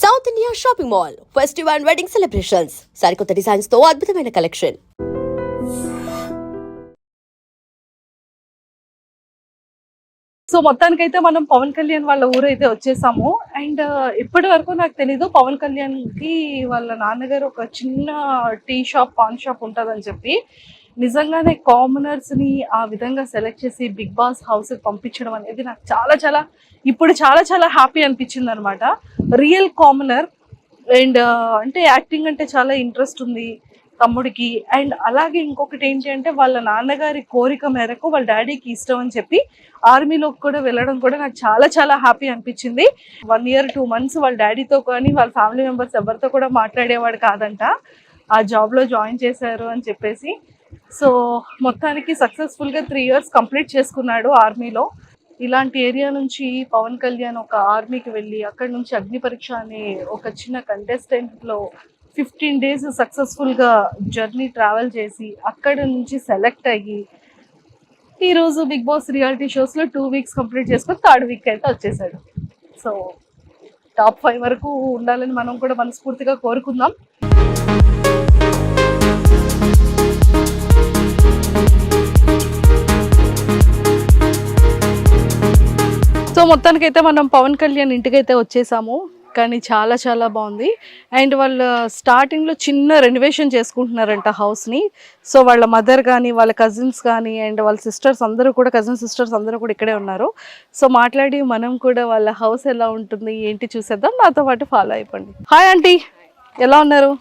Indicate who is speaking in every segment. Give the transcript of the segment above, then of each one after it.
Speaker 1: South India shopping mall festive and wedding celebrations సరికొత్త designs తో అద్భుతమైన కలెక్షన్.
Speaker 2: సో మొత్తానికైతే మనం పవన్ కళ్యాణ్ వాళ్ళ ఊరైతే వచ్చేసాము. అండ్ ఇప్పటి వరకు నాకు తెలీదు పవన్ కళ్యాణ్ కి వాళ్ళ నాన్నగారు ఒక చిన్న టీ షాప్ పాన్ షాప్ ఉంటుందని చెప్పి. నిజంగానే కామనర్స్ ని ఆ విధంగా సెలెక్ట్ చేసి బిగ్ బాస్ హౌస్ పంపించడం అనేది నాకు చాలా చాలా ఇప్పుడు చాలా చాలా హ్యాపీ అనిపించింది అనమాట. రియల్ కామనర్ అండ్ అంటే యాక్టింగ్ అంటే చాలా ఇంట్రెస్ట్ ఉంది తమ్ముడికి. అండ్ అలాగే ఇంకొకటి ఏంటి అంటే వాళ్ళ నాన్నగారి కోరిక మేరకు వాళ్ళ డాడీకి ఇష్టం అని చెప్పి ఆర్మీలోకి కూడా వెళ్ళడం కూడా నాకు చాలా చాలా హ్యాపీ అనిపించింది. 1 year 2 months వాళ్ళ డాడీతో కానీ వాళ్ళ ఫ్యామిలీ మెంబర్స్ ఎవరితో కూడా మాట్లాడేవాడు కాదంట. ఆ జాబ్లో జాయిన్ చేశారు అని చెప్పేసి. సో మొత్తానికి సక్సెస్ఫుల్గా 3 years కంప్లీట్ చేసుకున్నాడు ఆర్మీలో. ఇలాంటి ఏరియా నుంచి పవన్ కళ్యాణ్ ఒక ఆర్మీకి వెళ్ళి అక్కడ నుంచి అగ్ని పరీక్ష అనే ఒక చిన్న కంటెస్టెంట్లో 15 days సక్సెస్ఫుల్గా జర్నీ ట్రావెల్ చేసి అక్కడ నుంచి సెలెక్ట్ అయ్యి ఈరోజు బిగ్ బాస్ రియాలిటీ షోస్లో 2 weeks కంప్లీట్ చేసుకొని 3rd week అయితే వచ్చేసాడు. సో టాప్ 5 వరకు ఉండాలని మనం కూడా మనస్ఫూర్తిగా కోరుకుందాం. సో మొత్తానికైతే మనం పవన్ కళ్యాణ్ ఇంటికైతే వచ్చేసాము. కానీ చాలా చాలా బాగుంది. అండ్ వాళ్ళు స్టార్టింగ్లో చిన్న రెనోవేషన్ చేసుకుంటున్నారంట హౌస్ని. సో వాళ్ళ మదర్ కానీ వాళ్ళ కజిన్స్ కానీ అండ్ వాళ్ళ సిస్టర్స్ అందరూ కూడా కజిన్ సిస్టర్స్ అందరూ కూడా ఇక్కడే ఉన్నారు. సో మాట్లాడి మనం కూడా వాళ్ళ హౌస్ ఎలా ఉంటుంది ఏంటి చూసేద్దాం. నాతో పాటు ఫాలో అయిపోండి. హాయ్ ఆంటీ, ఎలా ఉన్నారు?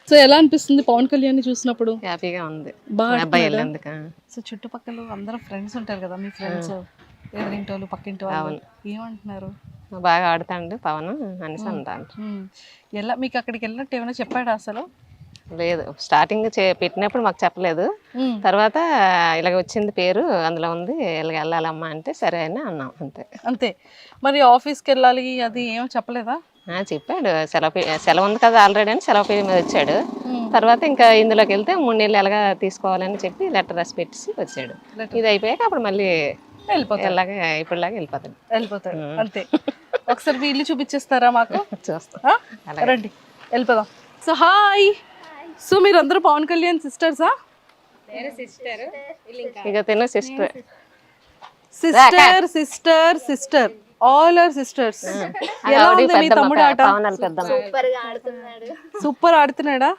Speaker 2: సో ఎలా అనిపిస్తుంది పవన్ కళ్యాణ్ చూసినప్పుడు?
Speaker 3: హ్యాపీగా ఉంది.
Speaker 2: బాగా. సో చుట్టుపక్కల అందరూ ఫ్రెండ్స్ ఉంటారు కదా, మీ ఫ్రెండ్స్ ఎదురింటి వాళ్ళు పక్కింటి వాళ్ళు ఏమంటున్నారు?
Speaker 3: బాగా ఆడుతాండు పవన్ అనేసి అంటాను.
Speaker 2: ఎలా మీకు అక్కడికి వెళ్ళినట్టు ఏమైనా చెప్పాడు? అసలు
Speaker 3: లేదు, స్టార్టింగ్ పెట్టినప్పుడు మాకు చెప్పలేదు. తర్వాత ఇలాగ వచ్చింది పేరు అందులో ఉంది ఇలాగ వెళ్ళాలమ్మా అంటే సరే అని అన్నాం అంతే.
Speaker 2: అంతే. మరి ఆఫీస్కి వెళ్ళాలి అది ఏమో చెప్పలేదా?
Speaker 3: చెప్పాడు, సెలవు ఉంది కదా ఆల్రెడీ అని సెలవు పేరు మీద వచ్చాడు. తర్వాత ఇంకా ఇందులోకి వెళ్తే 3 నెలలు ఎలాగా తీసుకోవాలని చెప్పి లెటర్ రాసి పెట్టేసి వచ్చాడు. ఇది అయిపోయాక అప్పుడు మళ్ళీ వెళ్ళిపోతాడు. ఇప్పుడులాగా
Speaker 2: వెళ్ళిపోతాడు అంతే. ఒకసారి మీ ఇల్లు చూపించేస్తారా మాకు?
Speaker 3: చూస్తా,
Speaker 2: రండి వెళ్ళిపోదాం. So hi. సో మీరు అందరూ పవన్ కళ్యాణ్ సిస్టర్సా?
Speaker 3: ఇక తిను sister
Speaker 2: sister sister sister all are sisters. ఎలా ఉంది మీ తమ్ముడు ఆట? సూపర్ ఆడుతున్నాడా?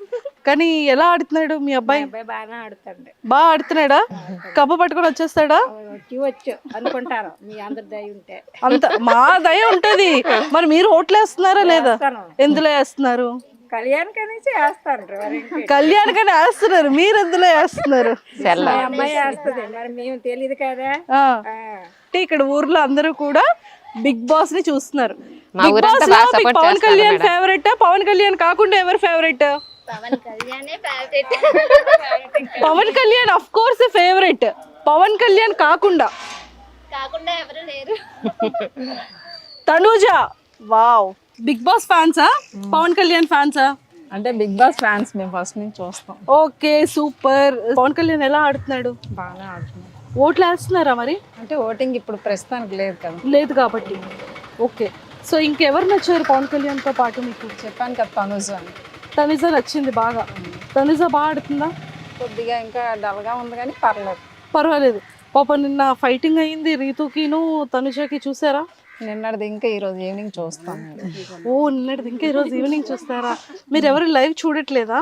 Speaker 2: కానీ ఎలా ఆడుతున్నాడు మీ అబ్బాయి? బాగా ఆడుతున్నాడా? కప్ప పట్టుకొని వచ్చేస్తాడా?
Speaker 4: అనుకుంటారు మీ అందరి దయ ఉంటే.
Speaker 2: అంత మా దయ ఉంటది. మరి మీరు ఓట్లు వేస్తున్నారా లేదా? ఎందులో వేస్తున్నారు? కళ్యాణ్కనే వేస్తున్నారు. మీరు ఎందులో వేస్తున్నారు?
Speaker 4: అమ్మాయి వేస్తుంది, మరి మేము తెలియదు కదా.
Speaker 2: ఇక్కడ ఊర్లో అందరూ కూడా బిగ్ బాస్ ని చూస్తున్నారు. బిగ్ బాస్ లో పవన్ కళ్యాణ్ ఫేవరెట్? పవన్ కళ్యాణ్ కాకుండా ఎవరు favourite? Pawan Kalyan of course favourite. Pawan Kalyan కాకుండా
Speaker 4: ఎవరు లేరు.
Speaker 2: తనూజ, వావ్. బిగ్ బాస్ ఫ్యాన్సా పవన్ కళ్యాణ్ ఫ్యాన్సా?
Speaker 5: అంటే బిగ్ బాస్ ఫ్యాన్స్ మేము ఫస్ట్ నుంచి చూస్తాం.
Speaker 2: Okay, super. పవన్ కళ్యాణ్ ఎలా ఆడుతున్నాడు?
Speaker 5: బాగానే ఆడుతున్నాం.
Speaker 2: ఓట్లు వేస్తున్నారా మరి?
Speaker 5: అంటే ఓటింగ్ ఇప్పుడు ప్రస్తుతానికి లేదు కదా.
Speaker 2: లేదు కాబట్టి ఓకే. సో ఇంకెవరు నచ్చారు పవన్ కళ్యాణ్తో పాటు మీకు?
Speaker 5: చెప్పాను కదా తనుజ అని.
Speaker 2: తనుజ నచ్చింది బాగా. తనుజ బాగా ఆడుతుందా?
Speaker 5: కొద్దిగా ఇంకా డల్గా ఉంది కానీ
Speaker 2: పర్వాలేదు. పాప నిన్న ఫైటింగ్ అయింది రీతుకిను తనుజకి, చూసారా?
Speaker 5: నిన్నటిది ఇంకా ఈరోజు ఈవినింగ్ చూస్తాం.
Speaker 2: ఓ, నిన్నటిది ఇంకా ఈరోజు ఈవినింగ్ చూస్తారా? మీరు ఎవరు లైవ్ చూడట్లేదా?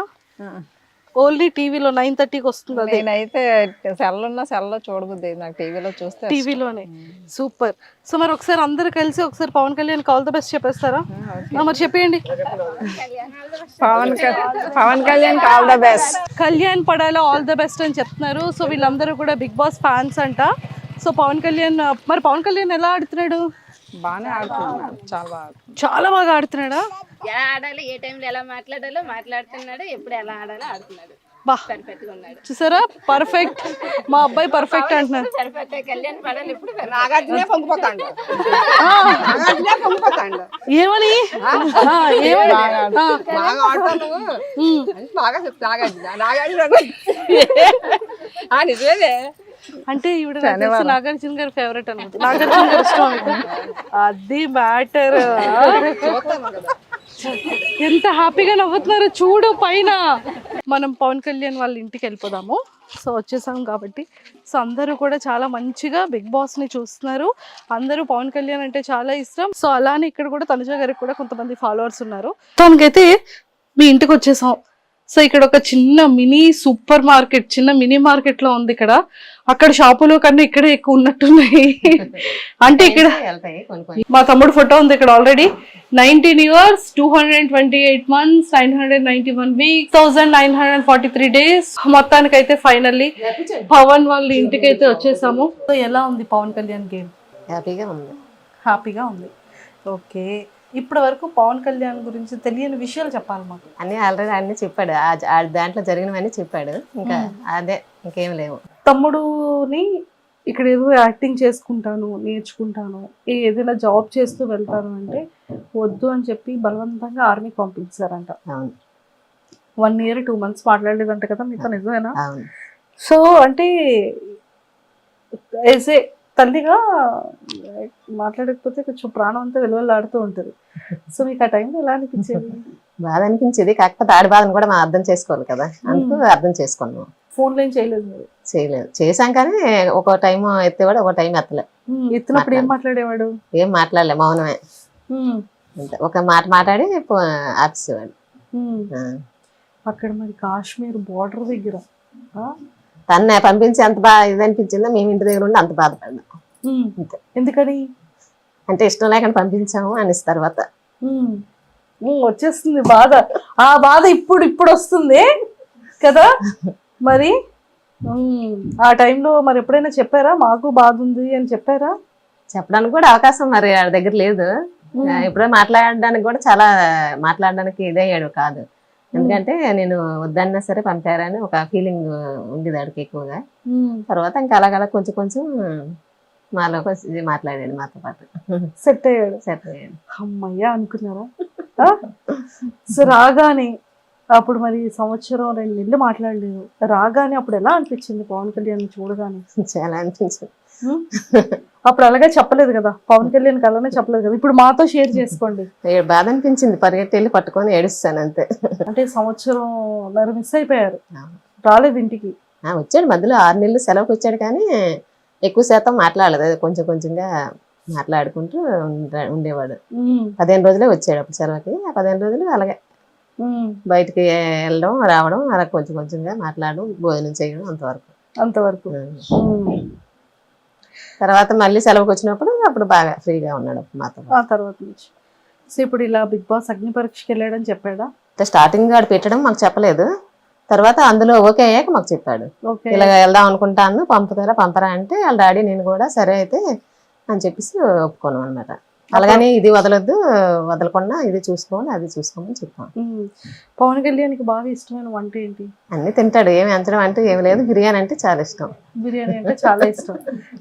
Speaker 2: ఓన్లీ టీవీలో 9:30కి వస్తుంది.
Speaker 5: నేనైతే సెల్లో చూడబుద్ది, నాకు టీవీలో చూస్తే
Speaker 2: టీవీలోనే. సూపర్. సో మరి ఒకసారి అందరు కలిసి ఒకసారి Pawan Kalyan all the best చెప్పేస్తారా? మరి చెప్పేయండి.
Speaker 5: Pawan Kalyan all the best.
Speaker 2: Kalyan పడాలో ఆల్ ద బెస్ట్ అని చెప్తున్నారు. సో వీళ్ళందరూ కూడా బిగ్ బాస్ ఫ్యాన్స్ అంట. సో పవన్ కళ్యాణ్, మరి పవన్ కళ్యాణ్ ఎలా ఆడుతున్నాడు?
Speaker 5: బాగానే ఆడుతున్నాడు,
Speaker 2: చాలా బాగా ఆడుతున్నాడా?
Speaker 4: ఎలా ఆడాలి, ఏ టైంలో ఎలా మాట్లాడాలో మాట్లాడుతున్నాడు, ఎప్పుడు ఎలా ఆడాలో ఆడుతున్నాడు. పర్ఫెక్ట్ గా ఉన్నాడు.
Speaker 2: చూసారా? పర్ఫెక్ట్. మా అబ్బాయి పర్ఫెక్ట్ అంటున్నారు.
Speaker 4: పర్ఫెక్ట్. కళ్యాణ్ పడాలి ఇప్పుడు
Speaker 5: నాగార్జునే పొంగిపోతాడు.
Speaker 2: ఏమని
Speaker 5: నిజమే
Speaker 2: అంటే ఈవిడ నాకు తెలిసి నాగార్జున గారి ఫేవరెట్ అనమాట. నాగార్జున గారు ఇష్టం మీకు? అది మ్యాటర్. ఎంత హ్యాపీగా నవ్వుతున్నారో చూడు పైన. మనం పవన్ కళ్యాణ్ వాళ్ళ ఇంటికి వెళ్ళిపోదాము. సో వచ్చేసాం కాబట్టి సో అందరూ కూడా చాలా మంచిగా బిగ్ బాస్ ని చూస్తున్నారు. అందరూ పవన్ కళ్యాణ్ అంటే చాలా ఇష్టం. సో అలానే ఇక్కడ కూడా తనుజ గారికి కూడా కొంతమంది ఫాలోవర్స్ ఉన్నారు. తనకైతే మీ ఇంటికి వచ్చేసాం. సో ఇక్కడ ఒక చిన్న మినీ సూపర్ మార్కెట్, చిన్న మినీ మార్కెట్ లో ఉంది ఇక్కడ. అక్కడ షాపులో కన్నా ఇక్కడే ఎక్కువ ఉన్నట్టున్నాయి. అంటే ఇక్కడ
Speaker 3: వెళ్తాయి కొన్ని కొన్ని.
Speaker 2: మా తమ్ముడు ఫోటో ఉంది ఇక్కడ already. 19 years, 228 months, 991 weeks, 1943 days. మొత్తానికైతే ఫైనల్లీ పవన్ వాళ్ళ ఇంటికి అయితే వచ్చేసాము. సో ఎలా ఉంది పవన్ కళ్యాణ్ గేమ్?
Speaker 3: హ్యాపీగా ఉంది.
Speaker 2: హ్యాపీగా ఉంది. ఓకే, ఇప్పటి వరకు పవన్ కళ్యాణ్ గురించి తెలియని విషయాలు చెప్పాలి మాకు.
Speaker 3: అన్నీ ఆల్రెడీ అన్ని చెప్పాడు. ఆ దాంట్లో జరిగినవన్నీ చెప్పాడు. ఇంకా అదే, ఇంకేం లేవు.
Speaker 2: తమ్ముడుని ఇక్కడ ఏదో యాక్టింగ్ చేసుకుంటాను, నేర్చుకుంటాను, ఏదైనా జాబ్ చేస్తూ వెళ్తాను అంటే వద్దు అని చెప్పి బలవంతంగా ఆర్మీకి పంపించారంట.
Speaker 3: అవును
Speaker 2: 1 year 2 months మాట్లాడలేదంట కదా మీతో, నిజమేనా?
Speaker 3: అవును.
Speaker 2: సో అంటే ఏసే తల్లిగా మాట్లాడకపోతే కొంచెం ప్రాణం అంతా విలువలాడుతూ ఉంటుంది. సో మీకు ఆ టైంలో ఎలా అనిపించేది?
Speaker 3: బాధ అనిపించేది. కాకపోతే ఆడి బాధను కూడా మనం అర్థం చేసుకోవాలి కదా, అందుకు అర్థం చేసుకున్నాం.
Speaker 2: ఫోన్లో ఏం చేయలేదు మీరు?
Speaker 3: చేయలేదు. చేసాం కానీ ఒక టైం ఎత్తేవాడు, ఒక టైం ఎత్తలే.
Speaker 2: ఎత్తినప్పుడు ఏం మాట్లాడేవాడు?
Speaker 3: ఏం మాట్లాడలే, మౌనమే. అంతే, ఒక మాట మాట్లాడి ఆపేసేవాడు.
Speaker 2: అక్కడ మరి కాశ్మీర్ బోర్డర్ దగ్గర
Speaker 3: తన్నే పంపించి అంత బాగా ఇది అనిపించిందో, మేము ఇంటి దగ్గర ఉండి అంత బాధపడ్డాం. అంతే.
Speaker 2: ఎందుకని?
Speaker 3: అంటే ఇష్టం లేకుండా పంపించాము అనేసి తర్వాత
Speaker 2: వచ్చేస్తుంది బాధ. ఆ బాధ ఇప్పుడు వస్తుంది కదా మరి. ఆ టైంలో మరి ఎప్పుడైనా చెప్పారా మాకు బాధ ఉంది అని చెప్పారా?
Speaker 3: చెప్పడానికి కూడా అవకాశం మరి ఆడ దగ్గర లేదు. ఎప్పుడో మాట్లాడడానికి కూడా చాలా మాట్లాడడానికి ఇదయ్యాడు కాదు. ఎందుకంటే నేను వద్దన్నా సరే పంపారని ఒక ఫీలింగ్ ఉండేది ఆడికి ఎక్కువగా. తర్వాత ఇంకా అలాగలా కొంచెం కొంచెం మాలో మాట్లాడాడు, మాతో పాటు
Speaker 2: సెట్ అయ్యాడు. అమ్మయ్యా అనుకున్నారా? సో రాగానే అప్పుడు మరి 1-2 నెలలు మాట్లాడలేదు. రాగానే అప్పుడు ఎలా అనిపించింది పవన్ కళ్యాణ్ చూడగానే?
Speaker 3: చాలా అనిపించింది.
Speaker 2: అప్పుడు అలాగే చెప్పలేదు కదా, పవన్ కళ్యాణ్ అలానే చెప్పలేదు కదా. ఇప్పుడు మాతో షేర్ చేసుకోండి.
Speaker 3: బాధ అనిపించింది. పరిగెట్టి వెళ్ళి పట్టుకొని ఏడుస్తాను అంతే.
Speaker 2: అంటే 1.5 సంవత్సరం మిస్ అయిపోయారు, రాలేదు ఇంటికి.
Speaker 3: వచ్చాడు మధ్యలో 6 నెలలు సెలవుకి వచ్చాడు కానీ ఎక్కువ శాతం మాట్లాడలేదు. కొంచెం కొంచెంగా మాట్లాడుకుంటూ ఉండేవాడు. 15 రోజులే వచ్చాడు అప్పుడు సెలవుకి. ఆ 15 రోజులు అలాగే బయటికి వెళ్ళడం రావడం, అలా కొంచెం కొంచెంగా మాట్లాడడం, భోజనం చేయడం, అంతవరకు. తర్వాత మళ్ళీ సెలవుకి వచ్చినప్పుడు అప్పుడు బాగా ఫ్రీగా ఉన్నాడు మాతో.
Speaker 2: ఆ తర్వాత నుంచి సో ఇప్పుడు ఇలా బిగ్ బాస్ అగ్ని పరీక్షకి వెళ్ళాడని చెప్పాడా?
Speaker 3: స్టార్టింగ్ ఆడు పెట్టడం మాకు చెప్పలేదు. తర్వాత అందులో ఓకే అయ్యాక మాకు చెప్పాడు. ఇలా వెళ్దాం అనుకుంటాను, పంపరా అంటే వాళ్ళ డాడీ నేను కూడా సరే అయితే అని చెప్పేసి ఒప్పుకోను అనమాట. అలాగని ఇది వదలకుండా ఇది చూసుకోవాలి, అది చూసుకోమని చెప్పాం.
Speaker 2: పవన్ కళ్యాణ్కి బాగా ఇష్టమైన వంట ఏంటి?
Speaker 3: అన్ని తింటాడు, ఏమి అంచడం అంటే ఏమి లేదు. బిర్యానీ అంటే చాలా ఇష్టం.
Speaker 2: బిర్యానీ అంటే చాలా ఇష్టం.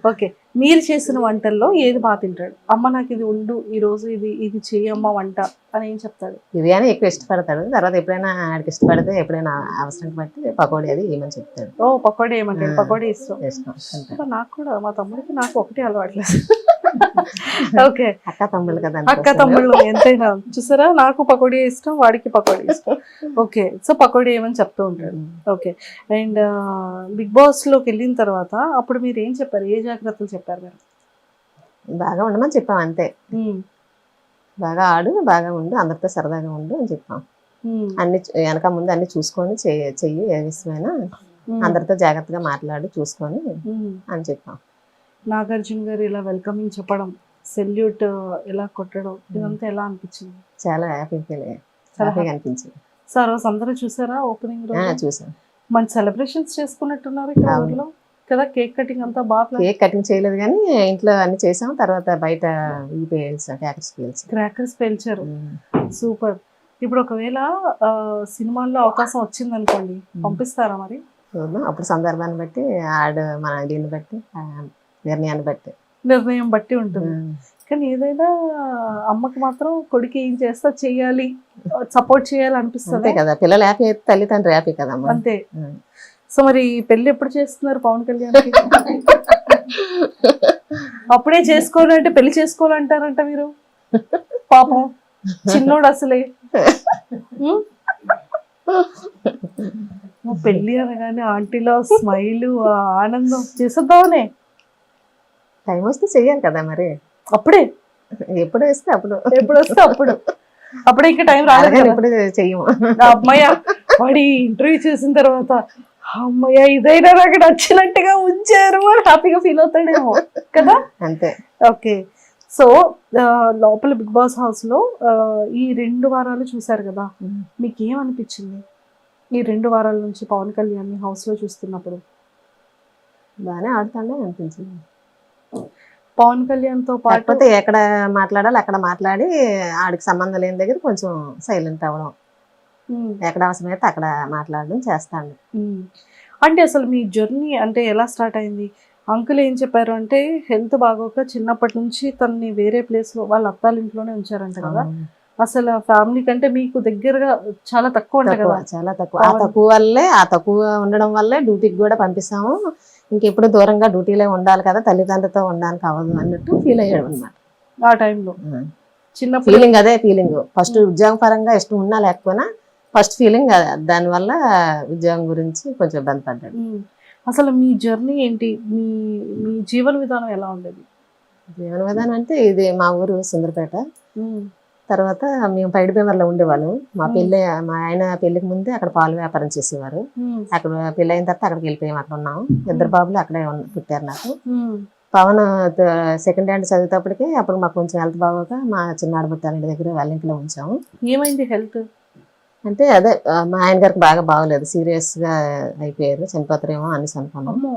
Speaker 2: ఓకే, మీరు చేసిన వంటల్లో ఏది బాగా తింటాడు? అమ్మ నాకు ఇది ఉండు, ఈ రోజు ఇది చెయ్యమ్మ వంట అని ఏం చెప్తాడు?
Speaker 3: బిర్యానీ ఎక్కువ ఇష్టపడతాడు. తర్వాత ఎప్పుడైనా ఆడికి ఇష్టపడితే ఎప్పుడైనా అవసరం బట్టి పకోడీ అది ఏమని చెప్తాడు.
Speaker 2: ఓ పకోడీ ఏమంటాడు? పకోడీ ఇష్టం. నాకు కూడా, మా తమ్ముడికి నాకు ఒకటి అలవాట్లేదు. ఓకే,
Speaker 3: అక్క తమ్ముళ్ళు కదా,
Speaker 2: అక్క తమ్ముళ్ళు ఎంతైనా. చూసారా, నాకు పకోడీ ఇష్టం, వాడికి పకోడీ ఇష్టం. ఓకే, సో పకోడీ ఏమని చెప్తూ ఉంటాడు. ఓకే, అండ్ బిగ్ బాస్ లోకి వెళ్ళిన తర్వాత అప్పుడు మీరు ఏం చెప్పారు? ఏ జాగ్రత్తలు చెప్పారు మీరు?
Speaker 3: బాగా ఉండమని చెప్పాం అంతే. బాగా ఆడు, బాగా ఉండు, అందరితో సరదాగా ఉండు అని చెప్పాం. అన్ని వెనక ముందు అన్ని చూసుకొని చెయ్యి, ఏ విషయమైనా అందరితో జాగ్రత్తగా మాట్లాడి చూసుకొని అని చెప్పాం.
Speaker 2: నాగార్జున గారు ఇలా వెల్కమింగ్ చెప్పడం, సెల్యూట్ ఇలా కొట్టడం, ఇదంతా ఎలా అనిపించింది?
Speaker 3: చాలా హ్యాపీగా అనిపించింది.
Speaker 2: సార్ రోజు అందరూ చూసారా ఓపెనింగ్ రోజు?
Speaker 3: చూసాం.
Speaker 2: మంచి సెలబ్రేషన్స్ చేసుకున్నట్టున్నారు ఇక్కడ ఊర్లో కదా. కేక్ కటింగ్ అంతా బాగా.
Speaker 3: కేక్ కటింగ్ చేయలేదు కానీ ఇంట్లో అన్ని చేసాం. తర్వాత బయట
Speaker 2: క్రాకర్స్ పేల్చారు. సూపర్. ఇప్పుడు ఒకవేళ సినిమాల్లో అవకాశం వచ్చింది అనుకోండి, పంపిస్తారా మరి?
Speaker 3: అప్పుడు సందర్భాన్ని బట్టి మన దీన్ని బట్టి
Speaker 2: నిర్ణయం బట్టి ఉంటుంది. కానీ ఏదైనా అమ్మకి మాత్రం కొడుకు ఏం చేస్తా చెయ్యాలి, సపోర్ట్ చేయాలి అనిపిస్తుంది
Speaker 3: కదా. పిల్లలు హ్యాపీ అయితే తల్లిదండ్రులు హ్యాపీ కదా.
Speaker 2: అంతే. సో మరి పెళ్లి ఎప్పుడు చేస్తున్నారు పవన్ కళ్యాణ్ అప్పుడే చేసుకోవాలంటే పెళ్లి చేసుకోవాలంటారంట మీరు పాపం చిన్నోడు అసలే ఉం? పెళ్లి అనగానే ఆంటీలో స్మైల్ ఆనందం చేసేద్దామనే
Speaker 3: టైం వస్తే చెయ్యాలి కదా మరి,
Speaker 2: అప్పుడే
Speaker 3: ఎప్పుడు వేస్తే అప్పుడు,
Speaker 2: ఎప్పుడు వస్తే అప్పుడు, అప్పుడే ఇంకా టైం రాలేదు
Speaker 3: అలాగని
Speaker 2: కదా.
Speaker 3: ఇప్పుడు చెయ్యము.
Speaker 2: అమ్మయ్య వాడి ఇంటర్వ్యూ చేసిన తర్వాత అమ్మయ్య ఇదైనా నాకు నచ్చినట్టుగా ఉంచారు అని హ్యాపీగా ఫీల్ అవుతాడేమో కదా.
Speaker 3: అంతే.
Speaker 2: ఓకే, సో లోపల బిగ్ బాస్ హౌస్ లో ఈ 2 వారాలు చూసారు కదా, మీకు ఏమనిపించింది ఈ 2 వారాల నుంచి పవన్ కళ్యాణ్ హౌస్ లో చూస్తున్నప్పుడు?
Speaker 3: బాగానే ఆడుతాడే అనిపించింది.
Speaker 2: పవన్ కళ్యాణ్ తో పాటు
Speaker 3: కాకపోతే ఎక్కడ మాట్లాడాలి అక్కడ మాట్లాడి ఆడికి సంబంధం లేని దగ్గర కొంచెం సైలెంట్ అవ్వడం, ఎక్కడ అవసరమైతే అక్కడ మాట్లాడడం చేస్తాడు.
Speaker 2: అంటే అసలు మీ జర్నీ అంటే ఎలా స్టార్ట్ అయింది? అంకుల్ ఏం చెప్పారు అంటే హెల్త్ బాగోక చిన్నప్పటి నుంచి తనని వేరే ప్లేస్ లో వాళ్ళ అత్తాల ఇంట్లోనే ఉంచారంట కదా. అసలు ఫ్యామిలీ కంటే మీకు దగ్గరగా చాలా తక్కువ ఉంటాయి కదా.
Speaker 3: చాలా తక్కువ. ఆ తక్కువ వల్లే, ఆ తక్కువ ఉండడం వల్లే డ్యూటీకి కూడా పంపిస్తాము. ఇంకెప్పుడు దూరంగా డ్యూటీలో ఉండాలి కదా, తల్లిదండ్రులతో ఉండడానికి అవ్వదు అన్నట్టు ఫీల్ అయ్యాడు అనమాట
Speaker 2: ఆ టైంలో. చిన్నప్పుడు
Speaker 3: ఫీలింగ్ అదే ఫీలింగ్. ఫస్ట్ ఉద్యోగం పరంగా ఇష్టం ఉన్నా లేకపోయినా ఫస్ట్ ఫీలింగ్ దానివల్ల ఉద్యోగం గురించి కొంచెం ఇబ్బంది పడ్డాడు.
Speaker 2: అసలు మీ జర్నీ ఏంటి, మీ మీ జీవన విధానం ఎలా ఉండేది?
Speaker 3: జీవన విధానం అంటే ఇది మా ఊరు సుందరపేట. తర్వాత మేము పైడిపేమర్లో ఉండేవాళ్ళం. మా ఆయన పెళ్లికి ముందే అక్కడ పాలు వ్యాపారం చేసేవారు. అక్కడ పెళ్లి అయిన తర్వాత అక్కడికి వెళ్ళిపోయాం. అక్కడ ఉన్నాము. 2 బాబులు అక్కడే పుట్టారు నాకు. పవన్ సెకండ్ హ్యాండ్ చదివేటప్పటికి అప్పుడు మాకు కొంచెం హెల్త్ బాగోక మా చిన్నాడు పుట్టాలంటి దగ్గర వాళ్ళ ఇంట్లో ఉంచాము.
Speaker 2: ఏమైంది హెల్త్
Speaker 3: అంటే అదే మా ఆయన గారికి బాగా బాగోలేదు, సీరియస్ గా అయిపోయారు, చనిపోతారేమో అనేసి అనుకున్నాము.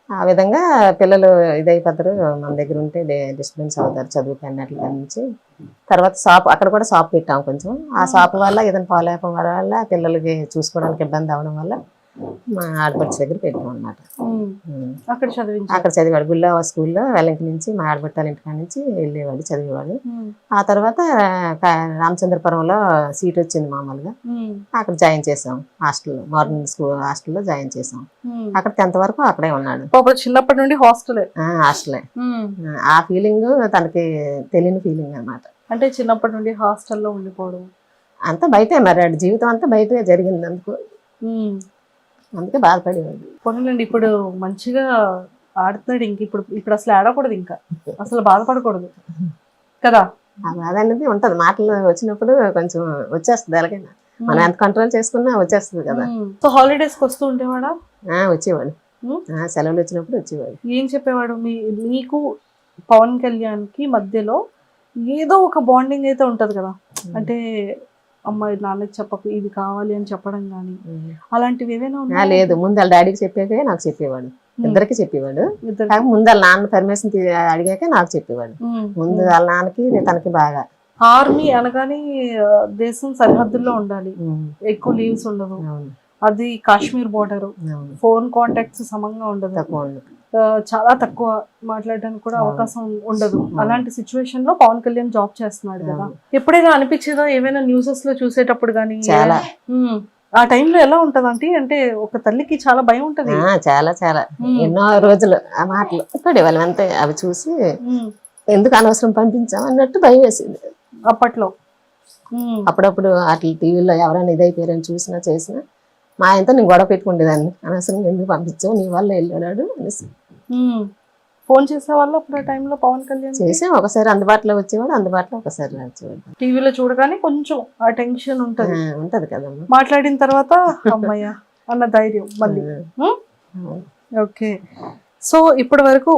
Speaker 3: ఆ విధంగా పిల్లలు ఇదైపోతారు, మన దగ్గర ఉంటే డిస్టర్బెన్స్ అవుతారు చదువుకి అన్నట్ల నుంచి. తర్వాత అక్కడ కూడా షాప్ పెట్టాము కొంచెం. ఆ షాప్ వల్ల ఏదైనా పాలేపం వల్ల పిల్లలకి చూసుకోవడానికి ఇబ్బంది అవడం వల్ల మా ఆడపడుచు దగ్గర పెట్టాం అన్నమాట. అక్కడ చదివాడు గుల్లా స్కూల్లో. వెల్లంకి నుంచి మా ఆడపట్టాల ఇంటికాడ నుంచి వెళ్ళేవాడు, చదివేవాడు. ఆ తర్వాత రామచంద్రపురంలో సీట్ వచ్చింది మామూలుగా, అక్కడ జాయిన్ చేసాం హాస్టల్లో, మార్నింగ్ స్కూల్ హాస్టల్లో జాయిన్ చేసాం. అక్కడ 10th వరకు అక్కడే ఉన్నాడు.
Speaker 2: చిన్నప్పటి నుండి హాస్టలే.
Speaker 3: ఆ ఫీలింగ్ తనకి తెలియని ఫీలింగ్ అన్నమాట.
Speaker 2: అంటే చిన్నప్పటి నుండి హాస్టల్లో ఉండిపోవడం
Speaker 3: అంతా బయటే, మరి ఆడి జీవితం అంతా బయటే జరిగింది అందుకు, అందుకే బాధపడేవాడు.
Speaker 2: పోనండి ఇప్పుడు మంచిగా ఆడుతున్నాడు. ఇప్పుడు అసలు ఆడకూడదు, ఇంకా అసలు బాధపడకూడదు కదా.
Speaker 3: ఆ బాధ అనేది ఉంటది, మాటలు వచ్చినప్పుడు కొంచెం వచ్చేస్తుంది. ఎలాగైనా మనం ఎంత కంట్రోల్ చేసుకున్నా వచ్చేస్తుంది కదా.
Speaker 2: సో హాలిడేస్ కి వస్తూ ఉండేవాడా?
Speaker 3: వచ్చేవాడు, సెలవులు వచ్చినప్పుడు వచ్చేవాడు.
Speaker 2: ఏం చెప్పేవాడు? మీకు పవన్ కళ్యాణ్ కి మధ్యలో ఏదో ఒక బాండింగ్ అయితే ఉంటది కదా. అంటే అమ్మాయి నాన్నకి చెప్పకు ఇది కావాలి అని చెప్పడం కానీ అలాంటివి ఏదైనా ఉన్నా?
Speaker 3: లేదు, ముందు వాళ్ళ డాడీకి చెప్పాకే నాకు చెప్పేవాడు, ఇద్దరికి చెప్పేవాడు. ముందు వాళ్ళ నాన్న పర్మిషన్ అడిగాక నాకు చెప్పేవాడు. ముందు వాళ్ళ నాన్నకి తనకి బాగా.
Speaker 2: ఆర్మీ అనగానే దేశం సరిహద్దుల్లో ఉండాలి, ఎక్కువ లీవ్స్ ఉండవు, అది కాశ్మీర్ బోర్డర్, ఫోన్ కాంటాక్ట్స్ సమంగా ఉండదు, చాలా తక్కువ మాట్లాడడానికి కూడా అవకాశం ఉండదు. అలాంటి సిచ్యువేషన్ లో పవన్ కళ్యాణ్ జాబ్ చేస్తున్నాడు కదా. ఎప్పుడైనా అనిపించేదా ఏమైనా న్యూసెస్ లో చూసేటప్పుడు కానీ?
Speaker 3: చాలా.
Speaker 2: ఆ టైంలో ఎలా ఉంటదంటే, అంటే ఒక తల్లికి చాలా భయం ఉంటది.
Speaker 3: చాలా చాలా ఎన్నో రోజులు ఆ మాటలు పడేవాళ్ళం అంతే. అవి చూసి ఎందుకు అనవసరం పంపించాం అన్నట్టు భయం వేసింది
Speaker 2: అప్పట్లో.
Speaker 3: అప్పుడప్పుడు అట్లా టీవీలో ఎవరైనా ఇదైపోయారని చూసినా చేసినా మా ఆయనతో నేను గొడవ పెట్టుకుండేదాన్ని, అనవసరం ఎందుకు పంపించావు, నీ వల్ల వెళ్ళాడు అనేసి.
Speaker 2: ఫోన్ చేసేవాళ్ళు అప్పుడు ఆ టైంలో పవన్ కళ్యాణ్?
Speaker 3: చేసాం, ఒకసారి అందుబాటులో వచ్చేవాడు, అందుబాటులో ఒకసారి వచ్చేవాడు.
Speaker 2: టీవీలో చూడగానే కొంచెం ఆ టెన్షన్ ఉంటది
Speaker 3: కదమ్మా.
Speaker 2: మాట్లాడిన తర్వాత అమ్మయ్య అన్న ధైర్యం మళ్ళీ. ఓకే, సో ఇప్పటి వరకు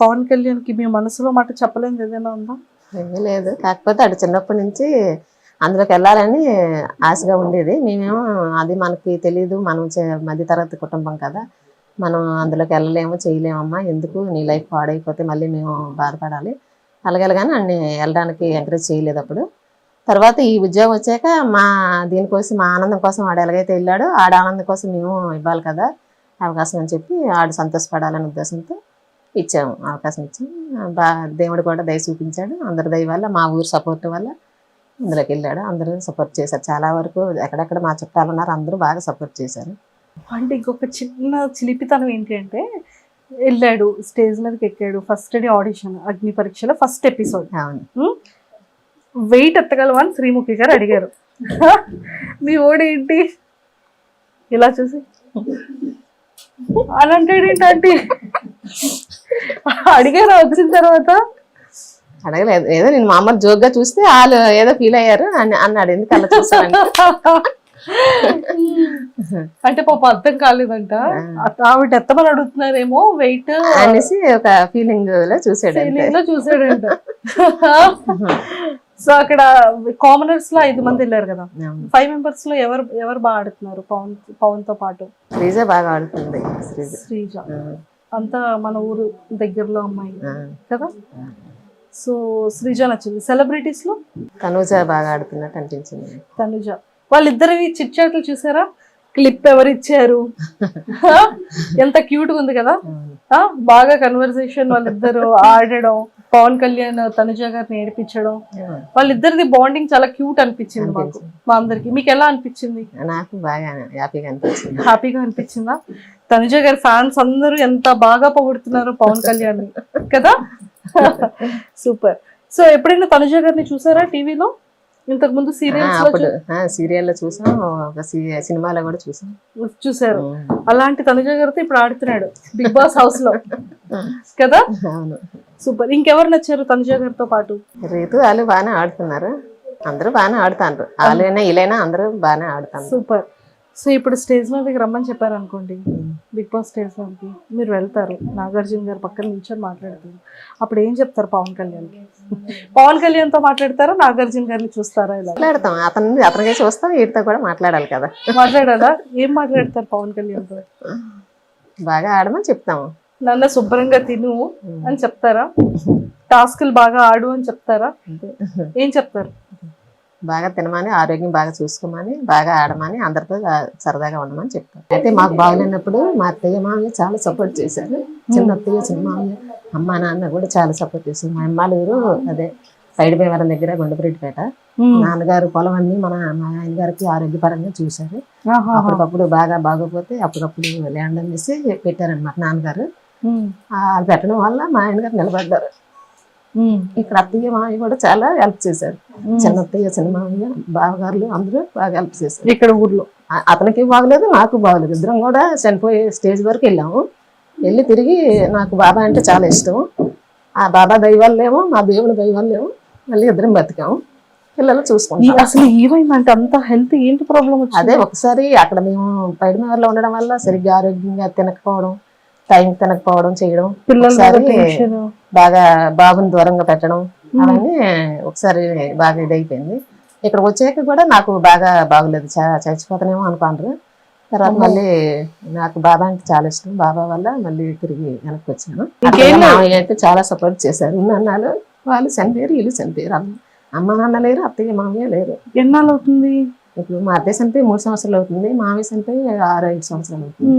Speaker 2: పవన్ కళ్యాణ్ కి మీ మనసులో మాట చెప్పలేనిది ఏదైనా ఉందా?
Speaker 3: ఏమీ లేదు, కాకపోతే అటు చిన్నప్పటి నుంచి అందులోకి వెళ్ళాలని ఆశగా ఉండేది. మేమేమో అది మనకి తెలియదు, మనం మధ్యతరగతి కుటుంబం కదా, మనం అందులోకి వెళ్ళలేము చేయలేమమ్మా, ఎందుకు నీ లైఫ్ పాడైపోతే మళ్ళీ మేము బాధపడాలి అలాగేలాగానే అన్ని వెళ్ళడానికి ఎంకరేజ్ చేయలేదు అప్పుడు. తర్వాత ఈ ఉద్యోగం వచ్చాక దీనికోసం మా ఆనందం కోసం ఆడు ఎలాగైతే వెళ్ళాడో ఆడ ఆనందం కోసం మేము ఇవ్వాలి కదా అవకాశం అని చెప్పి ఆడు సంతోషపడాలనే ఉద్దేశంతో ఇచ్చాము, అవకాశం ఇచ్చాము. దేవుడు కూడా దయ చూపించాడు, అందరి దయ వల్ల, మా ఊరు సపోర్ట్ వల్ల అందులోకి వెళ్ళాడు. అందరూ సపోర్ట్ చేశారు చాలా వరకు. ఎక్కడెక్కడ మా చుట్టాలు ఉన్నారు అందరూ బాగా సపోర్ట్ చేశారు.
Speaker 2: అంటే ఇంకొక చిన్న చిలిపితనం ఏంటి అంటే, వెళ్ళాడు స్టేజ్ మీదకి ఎక్కాడు, ఫస్ట్ డే ఆడిషన్ అగ్ని పరీక్షలో ఫస్ట్ ఎపిసోడ్.
Speaker 3: అవును.
Speaker 2: వెయిట్ ఎత్తగలవా అని శ్రీముఖి గారు అడిగారు. మీ ఓడేంటి ఇలా చూసి అని అంటాడేంటంటే, అడిగారు వచ్చిన తర్వాత.
Speaker 3: అడగలేదు, ఏదో నేను మామూలు జోక్ గా చూస్తే వాళ్ళు ఏదో ఫీల్ అయ్యారు అన్నాడు. ఎందుకు అలా చూసాను
Speaker 2: అంటే పాప అర్థం కాలేదంట, ఆవిడ ఎత్తమని అడుగుతున్నారేమో వెయిట్
Speaker 3: అనేసి ఒక ఫీలింగ్ లో
Speaker 2: చూసాడంట. సో అక్కడ కామనర్స్ లో 5 మంది వెళ్ళారు కదా, 5 మెంబర్స్ లో ఎవరు బాగా ఆడుతున్నారు పవన్ తో పాటు?
Speaker 3: శ్రీజ బాగా ఆడుతుంది.
Speaker 2: శ్రీజ అంతా మన ఊరు దగ్గరలో అమ్మాయి కదా. సో శ్రీజ నచ్చింది. సెలబ్రిటీస్ లో
Speaker 3: తనుజ బాగా ఆడుతున్నట్టు అనిపించింది.
Speaker 2: తనుజ వాళ్ళిద్దరివి చిట్ చాట్లు చూసారా? క్లిప్ ఎవరు ఇచ్చారు? ఎంత క్యూట్ గా ఉంది కదా. బాగా కన్వర్సేషన్, వాళ్ళిద్దరు ఆడడం, పవన్ కళ్యాణ్ తనుజ గారిని ఏడిపించడం, వాళ్ళిద్దరిది బాండింగ్ చాలా క్యూట్ అనిపించింది మాకు, మా అందరికి. మీకు ఎలా అనిపించింది?
Speaker 3: నాకు బాగా
Speaker 2: హ్యాపీగా అనిపించిందా? తనుజ గారి ఫ్యాన్స్ అందరూ ఎంత బాగా పొగుడుతున్నారు పవన్ కళ్యాణ్ కదా. సూపర్. సో ఎప్పుడైనా తనుజ గారిని చూసారా టీవీలో? ఇంతకు ముందు
Speaker 3: సీరియల్లో చూసాం, ఒక సినిమాలో కూడా
Speaker 2: చూసారు. అలాంటి తనుజ గారితో ఇప్పుడు ఆడుతున్నాడు బిగ్ బాస్ హౌస్ లో కదా.
Speaker 3: అవును.
Speaker 2: సూపర్. ఇంకెవరు నచ్చారు తనుజ గారితో పాటు?
Speaker 3: రీతు వాళ్ళు బాగానే ఆడుతున్నారు, అందరూ బాగానే ఆడుతారు. వాళ్ళైనా వీళ్ళైనా అందరూ బాగానే ఆడుతారు.
Speaker 2: సూపర్. సో ఇప్పుడు స్టేజ్ మీదకి రమ్మని చెప్పారు అనుకోండి, బిగ్ బాస్ స్టేజ్ మీదకి మీరు వెళ్తారు, నాగార్జున గారు పక్కన నిల్చొని మాట్లాడతారు, అప్పుడు ఏం చెప్తారు పవన్ కళ్యాణ్కి? పవన్ కళ్యాణ్ తో మాట్లాడతారా, నాగార్జున గారిని చూస్తారా? ఇలా
Speaker 3: మాట్లాడతాం, అతనికి చూస్తాం, వీటితో కూడా మాట్లాడాలి కదా.
Speaker 2: మాట్లాడాలా? ఏం మాట్లాడతారు పవన్ కళ్యాణ్ తో?
Speaker 3: బాగా ఆడమని చెప్తాము.
Speaker 2: నన్ను శుభ్రంగా తిను అని చెప్తారా? టాస్కులు బాగా ఆడు అని చెప్తారా? ఏం చెప్తారు?
Speaker 3: బాగా తినమని, ఆరోగ్యం బాగా చూసుకోమని, బాగా ఆడమని, అందరితో సరదాగా ఉండమని చెప్తారు. అయితే మాకు బాగులేనప్పుడు మా అత్తయ్య మామయ్య చాలా సపోర్ట్ చేశారు. చిన్న అత్తయ్య, చిన్న మామయ్య, అమ్మ నాన్న కూడా చాలా సపోర్ట్ చేశారు. మా అమ్మాలూరు అదే పైడిపేవరం దగ్గర గుండపరెడ్డిపేట. నాన్నగారు పొలం అన్ని మా ఆయన గారికి ఆరోగ్యపరంగా చూశారు. అప్పటికప్పుడు బాగా బాగోపోతే అప్పుడప్పుడు ల్యాండ్ అనేసి పెట్టారనమాట నాన్నగారు. అది పెట్టడం వల్ల మా ఆయన గారు నిలబడ్డారు. ఇక్కడ అత్తయ్య మామయ్య కూడా చాలా హెల్ప్ చేశారు. చిన్న అత్తయ్య, చిన్న మామయ్య, బావగారులు అందరూ బాగా హెల్ప్ చేశారు.
Speaker 2: ఇక్కడ ఊర్లో
Speaker 3: అతనికి బాగలేదు, నాకు బాగలేదు. ఇద్దరం కూడా చనిపోయే స్టేజ్ వరకు వెళ్ళాము. వెళ్ళి తిరిగి నాకు బాబా అంటే చాలా ఇష్టం. ఆ బాబా దైవాలేమో, మా దేవుని దైవాలేమో మళ్ళీ ఇద్దరం బతికాము. పిల్లలు చూసుకుంటాం.
Speaker 2: అసలు ఏమైందంటే అంత హెల్త్ ఏంటి ప్రాబ్లం?
Speaker 3: అదే ఒకసారి అక్కడ మేము పైడిమేవర్లో ఉండడం వల్ల సరిగ్గా ఆరోగ్యంగా తినకపోవడం, టైం తినకపోవడం చేయడం, పిల్లలు బాగా బాబుని దూరంగా పెట్టడం, అవన్నీ ఒకసారి బాగా ఇదైపోయింది. ఇక్కడ వచ్చాక కూడా నాకు బాగా బాగలేదు, చచ్చిపోతానేమో అనుకుంటారు. తర్వాత మళ్ళీ నాకు బాబా అంటే చాలా ఇష్టం. బాబా వల్ల మళ్ళీ తిరిగి వెనక్కి వచ్చాను. మామయ్య అయితే చాలా సపోర్ట్ చేశారు. అన్నాళ్ళు వాళ్ళు చనిపోయారు, వీళ్ళు చనిపోయారు. అమ్మ నాన్న లేరు, అత్తయ్య మామయ్య లేరు.
Speaker 2: ఎన్నాళ్ళు అవుతుంది?
Speaker 3: ఇప్పుడు మా అత్తయ్య చనిపోయి 3 సంవత్సరాలు అవుతుంది, మామయ్య చనిపోయి 6-5 సంవత్సరాలు అవుతుంది.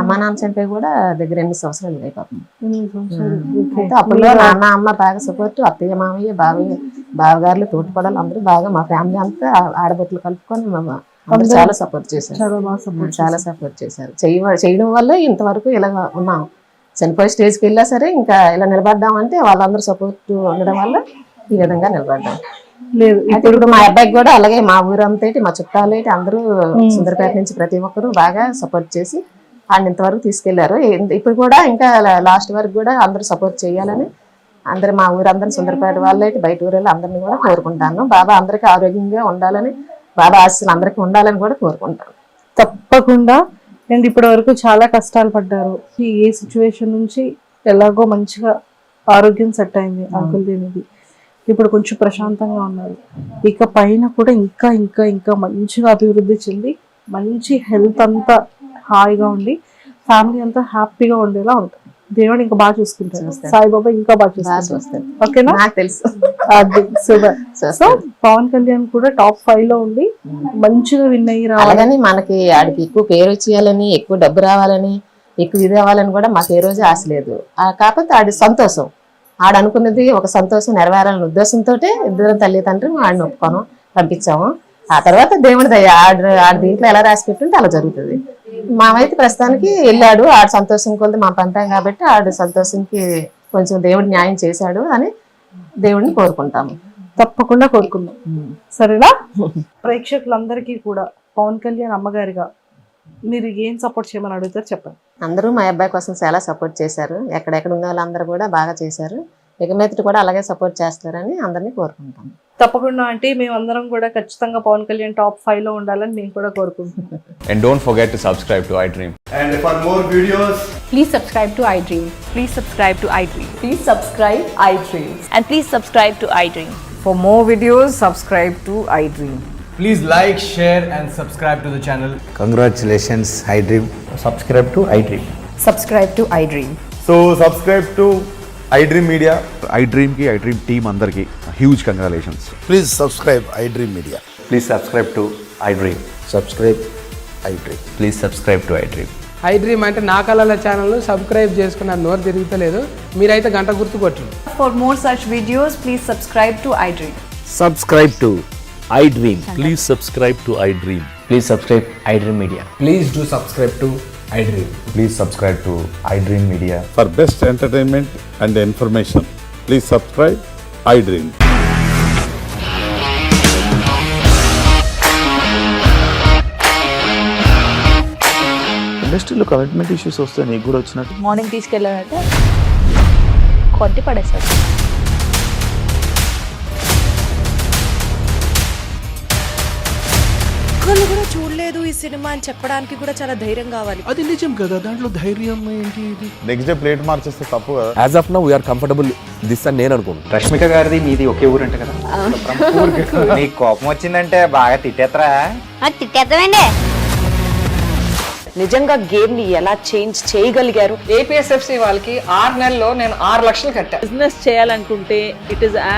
Speaker 3: అమ్మ నాన్న చనిపోయి కూడా దగ్గర 8 సంవత్సరాలు అయిపోతుంది. అయితే అప్పుడు నాన్న అమ్మ బాగా సపోర్ట్, అత్తయ్య మామయ్య బావగారులు తోటిపడాలి అందరూ బాగా, మా ఫ్యామిలీ అంతా ఆడబొట్లు కలుపుకొని అందరూ చాలా సపోర్ట్ చేశారు. చాలా సపోర్ట్ చేశారు. చేయడం వల్ల ఇంతవరకు ఇలా ఉన్నాం. చనిపోయే స్టేజ్కి వెళ్ళా సరే ఇంకా ఇలా నిలబడ్డామంటే వాళ్ళందరూ సపోర్ట్ ఉండడం వల్ల ఈ విధంగా నిలబడ్డాం.
Speaker 2: లేదు
Speaker 3: ఇప్పుడు మా అబ్బాయికి కూడా అలాగే, మా ఊరంతా మా చుట్టాలు అందరూ సుందరపేట నుంచి ప్రతి ఒక్కరు బాగా సపోర్ట్ చేసి ఆయన ఇంతవరకు తీసుకెళ్లారు. ఇప్పుడు కూడా ఇంకా లాస్ట్ వరకు కూడా అందరూ సపోర్ట్ చేయాలని అందరు మా ఊరందరూ సుందరపేట వాళ్ళు బయట ఊరు అందరినీ కూడా కోరుకుంటాను. బాబా అందరికీ ఆరోగ్యంగా ఉండాలని, బాబా ఆశీస్సులు అందరికీ ఉండాలని కూడా కోరుకుంటాను.
Speaker 2: తప్పకుండా. అండ్ ఇప్పటి వరకు చాలా కష్టాలు పడ్డారు. ఏ సిచ్యువేషన్ నుంచి ఎలాగో మంచిగా ఆరోగ్యం సెట్ అయింది అంకుల్ దీనికి. ఇప్పుడు కొంచెం ప్రశాంతంగా ఉన్నారు. ఇక పైన కూడా ఇంకా ఇంకా ఇంకా మంచిగా అభివృద్ధి చెంది మంచి హెల్త్ అంతా హాయిగా ఉండి ఫ్యామిలీ అంతా హ్యాపీగా ఉండేలా ఉంటుంది. దేవుడు ఇంకా బాగా చూసుకుంటారు, సాయిబాబా ఇంకా బాగా చూసుకుంటారు. ఓకేనా?
Speaker 3: నాకు తెలుసు.
Speaker 2: అది సూపర్. సో పవన్ కళ్యాణ్ కూడా టాప్ 5 లో ఉండి మంచిగా విన్ అయ్యి రావాలని,
Speaker 3: మనకి ఆడికి ఎక్కువ పేరు వచ్చేయాలని, ఎక్కువ డబ్బు రావాలని, ఎక్కువ ఇది అవ్వాలని కూడా మాకు ఏ రోజు ఆశ లేదు. కాకపోతే ఆడి సంతోషం, ఆడనుకున్నది ఒక సంతోషం నెరవేరాలనే ఉద్దేశంతో ఇద్దరు తల్లిదండ్రులు ఆడిని ఒప్పుకోను పంపించాము. ఆ తర్వాత దేవుడి దయ, ఆడ దీంట్లో ఎలా రాసి పెట్టుంటే అలా జరుగుతుంది. మామైతే ప్రస్తుతానికి వెళ్ళాడు, ఆడు సంతోషం కొద్ది మా పంపాం కాబట్టి ఆడు సంతోషంకి కొంచెం దేవుడు న్యాయం చేశాడు అని దేవుడిని కోరుకుంటాము.
Speaker 2: తప్పకుండా కోరుకుందాం. సరేనా? ప్రేక్షకులందరికీ కూడా పవన్ కళ్యాణ్ అమ్మగారిగా మీరు ఏం సపోర్ట్ చేయమని అడుగుతారు చెప్పండి.
Speaker 3: అందరూ మా అబ్బాయి కోసం చాలా సపోర్ట్ చేశారు, ఎక్కడెక్కడ ఉన్న వాళ్ళందరూ కూడా బాగా చేశారు, ఇక మీదట కూడా అలాగే సపోర్ట్ చేస్తారని అందరినీ కోరుకుంటాం.
Speaker 2: తప్పకుండా అంటే మేమందరం కూడా ఖచ్చితంగా పవన్ కళ్యాణ్ టాప్ 5 లో ఉండాలని మేము కూడా కోరుకుంటున్నాం.
Speaker 6: And don't forget to subscribe to iDream.
Speaker 7: And for more videos,
Speaker 8: Please subscribe to iDream.
Speaker 9: Please subscribe to iDream.
Speaker 8: Please subscribe iDream.
Speaker 9: And please subscribe to iDream.
Speaker 5: For more videos, subscribe to iDream.
Speaker 7: please like, share and subscribe to the channel.
Speaker 10: Congratulations, iDream. Subscribe to iDream.
Speaker 8: Subscribe to iDream.
Speaker 7: So subscribe to iDream Media.
Speaker 6: iDream ki iDream team andarki huge congratulations.
Speaker 10: Please subscribe iDream Media.
Speaker 6: Please subscribe to iDream.
Speaker 10: Subscribe iDream.
Speaker 6: Please subscribe to iDream.
Speaker 11: iDream అంటే నా కళల channel subscribe చేసుకున్న నోరు తిరుగుతలేదు, మీరైతే గంట గుర్తు కొట్టండి.
Speaker 8: For more such videos, please subscribe to iDream.
Speaker 10: Subscribe to iDream.
Speaker 6: Please subscribe to iDream.
Speaker 10: Please subscribe iDream Media.
Speaker 11: Please do subscribe to iDream.
Speaker 6: Please subscribe to iDream Media.
Speaker 7: For best entertainment and information, please subscribe iDream.
Speaker 6: ఇండస్ట్రీలో commitment issues వస్తే నీకు కూడా వచ్చినట్టు
Speaker 9: morning తీసుకెళ్ళాడంటే కొట్టి పడేశాడు.
Speaker 12: ఒక్కళ్ళు కూడా చూడలేదు ఈ సినిమా అని చెప్పడానికి కూడా చాలా ధైర్యం కావాలి.
Speaker 11: అది నిజం కదా, దాంట్లో ధైర్యం ఏంటి? ఇది
Speaker 7: నెక్స్ట్ డే ప్లేట్ మార్చేస్తే తప్పు కదా.
Speaker 6: As of now we are comfortable this అని నేను అనుకుంటున్నాను.
Speaker 10: రష్మిక గారిది మీది ఒకే ఊరు అంట కదా? నీకు కోపం వచ్చిందంటే బాగా తిట్టేత్తరా?
Speaker 4: తిట్టేద్దామండి.
Speaker 9: నిజంగా గేమ్ ని ఎలా చేంజ్ చేయగలిగారు?
Speaker 5: APSFC వాళ్ళకి 6 నెలల్లో నేను 6 లక్షలు కట్టా.
Speaker 9: బిజినెస్ చేయాలనుకుంటే ఇట్ ఇస్